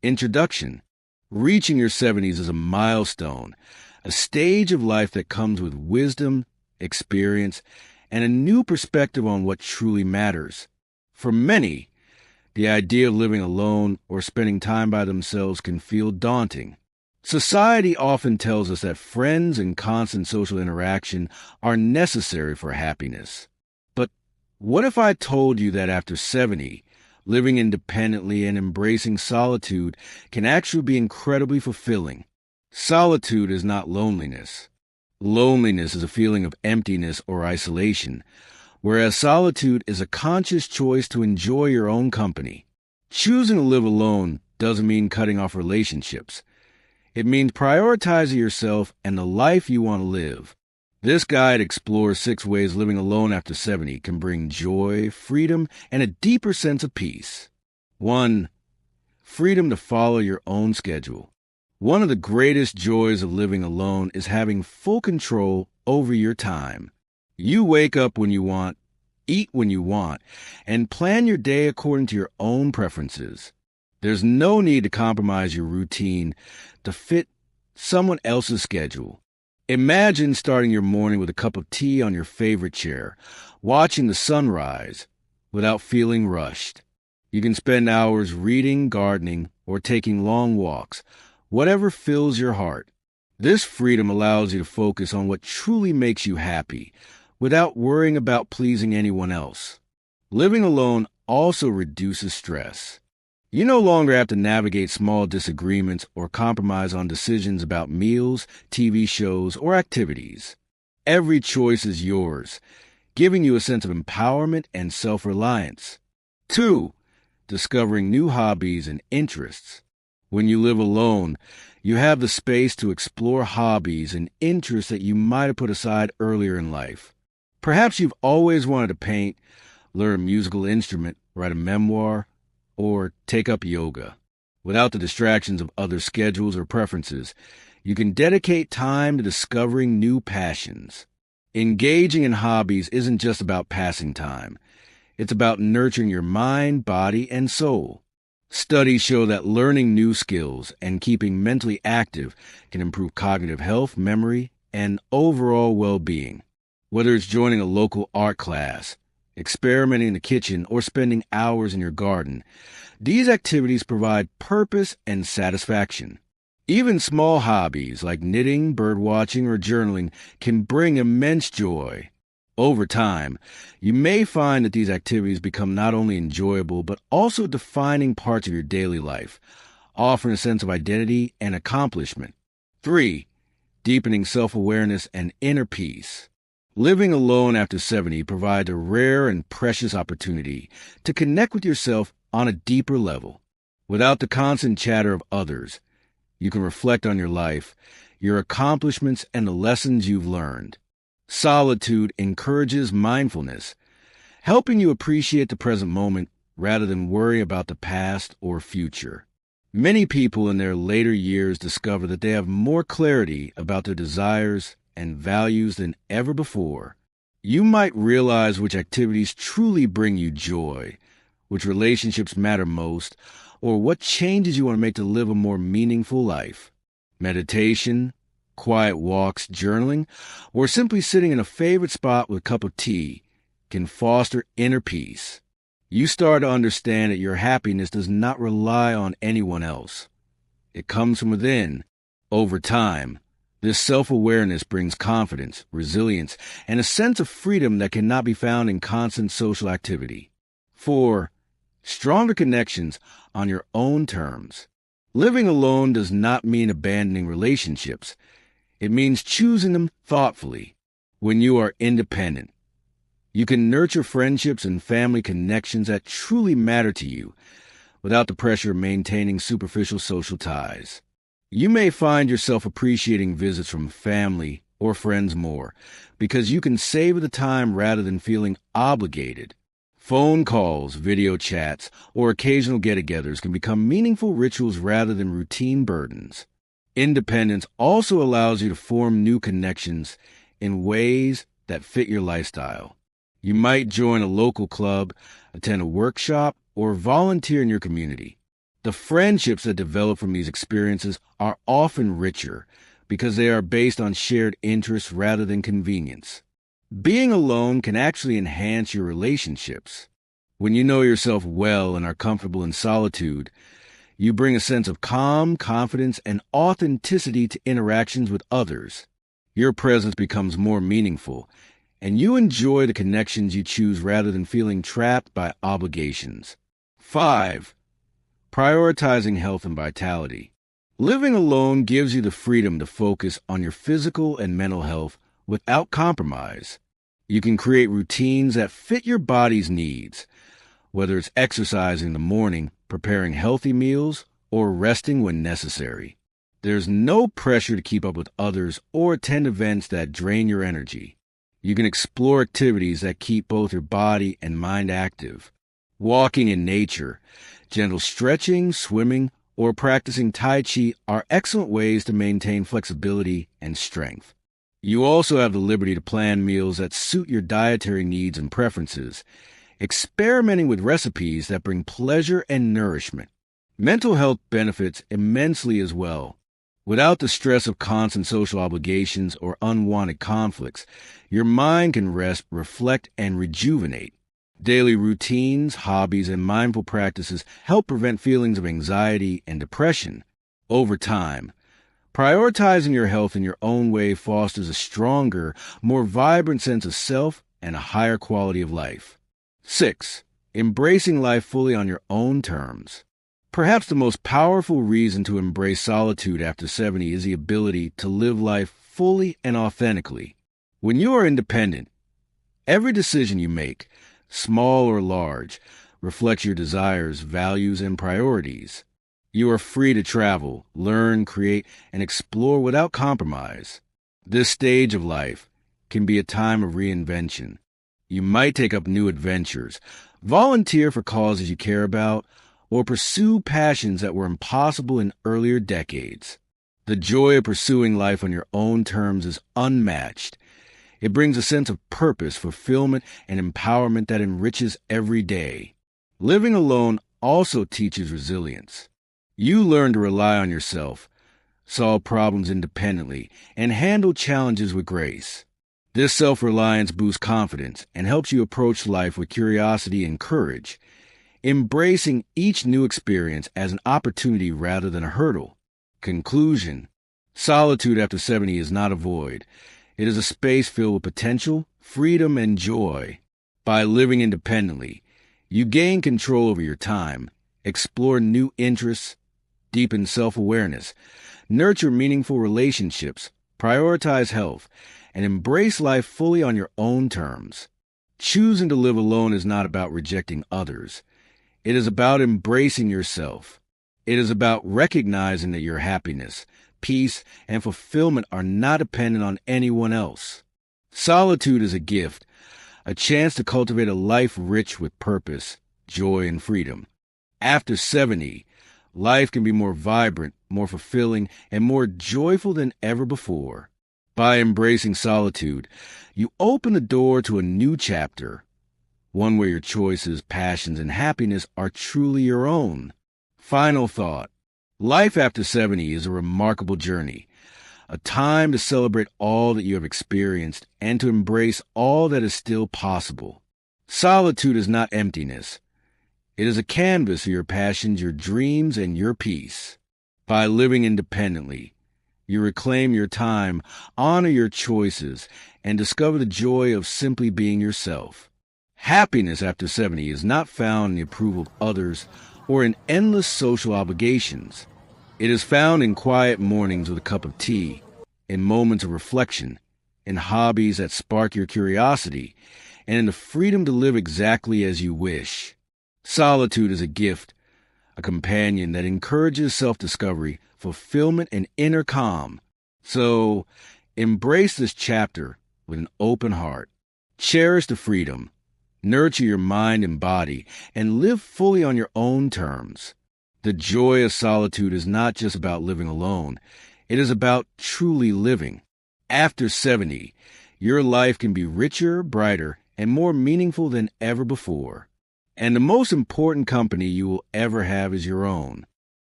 Introduction. Reaching your 70s is a milestone, a stage of life that comes with wisdom, experience, and a new perspective on what truly matters. For many, the idea of living alone or spending time by themselves can feel daunting. Society often tells us that friends and constant social interaction are necessary for happiness. But what if I told you that after 70, living independently and embracing solitude can actually be incredibly fulfilling? Solitude is not loneliness. Loneliness is a feeling of emptiness or isolation, whereas solitude is a conscious choice to enjoy your own company. Choosing to live alone doesn't mean cutting off relationships. It means prioritizing yourself and the life you want to live. This guide explores 6 ways living alone after 70 can bring joy, freedom, and a deeper sense of peace. 1. Freedom to follow your own schedule. One of the greatest joys of living alone is having full control over your time. You wake up when you want, eat when you want, and plan your day according to your own preferences. There's no need to compromise your routine to fit someone else's schedule. Imagine starting your morning with a cup of tea on your favorite chair, watching the sunrise without feeling rushed. You can spend hours reading, gardening, or taking long walks, whatever fills your heart. This freedom allows you to focus on what truly makes you happy, without worrying about pleasing anyone else. Living alone also reduces stress. You no longer have to navigate small disagreements or compromise on decisions about meals, TV shows, or activities. Every choice is yours, giving you a sense of empowerment and self-reliance. 2. Discovering new hobbies and interests. When you live alone, you have the space to explore hobbies and interests that you might have put aside earlier in life. Perhaps you've always wanted to paint, learn a musical instrument, write a memoir, or take up yoga. Without the distractions of other schedules or preferences, you can dedicate time to discovering new passions. Engaging in hobbies isn't just about passing time. It's about nurturing your mind, body, and soul. Studies show that learning new skills and keeping mentally active can improve cognitive health, memory, and overall well-being. Whether it's joining a local art class, experimenting in the kitchen, or spending hours in your garden, these activities provide purpose and satisfaction. Even small hobbies like knitting, birdwatching, or journaling can bring immense joy. Over time, you may find that these activities become not only enjoyable but also defining parts of your daily life, offering a sense of identity and accomplishment. 3. Deepening self-awareness and inner peace. Living alone after 70 provides a rare and precious opportunity to connect with yourself on a deeper level. Without the constant chatter of others, you can reflect on your life, your accomplishments, and the lessons you've learned. Solitude encourages mindfulness, helping you appreciate the present moment rather than worry about the past or future. Many people in their later years discover that they have more clarity about their desires and values than ever before. You might realize which activities truly bring you joy, which relationships matter most, or what changes you want to make to live a more meaningful life. Meditation, quiet walks, journaling, or simply sitting in a favorite spot with a cup of tea can foster inner peace. You start to understand that your happiness does not rely on anyone else. It comes from within. Over time, this self-awareness brings confidence, resilience, and a sense of freedom that cannot be found in constant social activity. 4. Stronger connections on your own terms. Living alone does not mean abandoning relationships. It means choosing them thoughtfully. When you are independent, you can nurture friendships and family connections that truly matter to you without the pressure of maintaining superficial social ties. You may find yourself appreciating visits from family or friends more because you can savor the time rather than feeling obligated. Phone calls, video chats, or occasional get-togethers can become meaningful rituals rather than routine burdens. Independence also allows you to form new connections in ways that fit your lifestyle. You might join a local club, attend a workshop, or volunteer in your community. The friendships that develop from these experiences are often richer because they are based on shared interests rather than convenience. Being alone can actually enhance your relationships. When you know yourself well and are comfortable in solitude, you bring a sense of calm, confidence, and authenticity to interactions with others. Your presence becomes more meaningful, and you enjoy the connections you choose rather than feeling trapped by obligations. 5. Prioritizing health and vitality. Living alone gives you the freedom to focus on your physical and mental health without compromise. You can create routines that fit your body's needs, whether it's exercising in the morning, preparing healthy meals, or resting when necessary. There's no pressure to keep up with others or attend events that drain your energy. You can explore activities that keep both your body and mind active. Walking in nature, gentle stretching, swimming, or practicing Tai Chi are excellent ways to maintain flexibility and strength. You also have the liberty to plan meals that suit your dietary needs and preferences, experimenting with recipes that bring pleasure and nourishment. Mental health benefits immensely as well. Without the stress of constant social obligations or unwanted conflicts, your mind can rest, reflect, and rejuvenate. Daily routines, hobbies, and mindful practices help prevent feelings of anxiety and depression. Over time, prioritizing your health in your own way fosters a stronger, more vibrant sense of self and a higher quality of life. 6. Embracing life fully on your own terms. Perhaps the most powerful reason to embrace solitude after 70 is the ability to live life fully and authentically. When you are independent, every decision you make, small or large, reflects your desires, values, and priorities. You are free to travel, learn, create, and explore without compromise. This stage of life can be a time of reinvention. You might take up new adventures, volunteer for causes you care about, or pursue passions that were impossible in earlier decades. The joy of pursuing life on your own terms is unmatched. It brings a sense of purpose, fulfillment, and empowerment that enriches every day. Living alone also teaches resilience. You learn to rely on yourself, solve problems independently, and handle challenges with grace. This self-reliance boosts confidence and helps you approach life with curiosity and courage, embracing each new experience as an opportunity rather than a hurdle. Conclusion: solitude after 70 is not a void. It is a space filled with potential, freedom, and joy. By living independently, you gain control over your time, explore new interests, deepen self-awareness, nurture meaningful relationships, prioritize health, and embrace life fully on your own terms. Choosing to live alone is not about rejecting others. It is about embracing yourself. It is about recognizing that your happiness, peace, and fulfillment are not dependent on anyone else. Solitude is a gift, a chance to cultivate a life rich with purpose, joy, and freedom. After 70, life can be more vibrant, more fulfilling, and more joyful than ever before. By embracing solitude, you open the door to a new chapter, one where your choices, passions, and happiness are truly your own. Final thought: life after 70 is a remarkable journey, a time to celebrate all that you have experienced and to embrace all that is still possible. Solitude is not emptiness. It is a canvas for your passions, your dreams, and your peace. By living independently, you reclaim your time, honor your choices, and discover the joy of simply being yourself. Happiness after 70 is not found in the approval of others or in endless social obligations. It is found in quiet mornings with a cup of tea, in moments of reflection, in hobbies that spark your curiosity, and in the freedom to live exactly as you wish. Solitude is a gift, a companion that encourages self-discovery, fulfillment, and inner calm. So, embrace this chapter with an open heart. Cherish the freedom. Nurture your mind and body, and live fully on your own terms. The joy of solitude is not just about living alone. It is about truly living. After 70, your life can be richer, brighter, and more meaningful than ever before. And the most important company you will ever have is your own.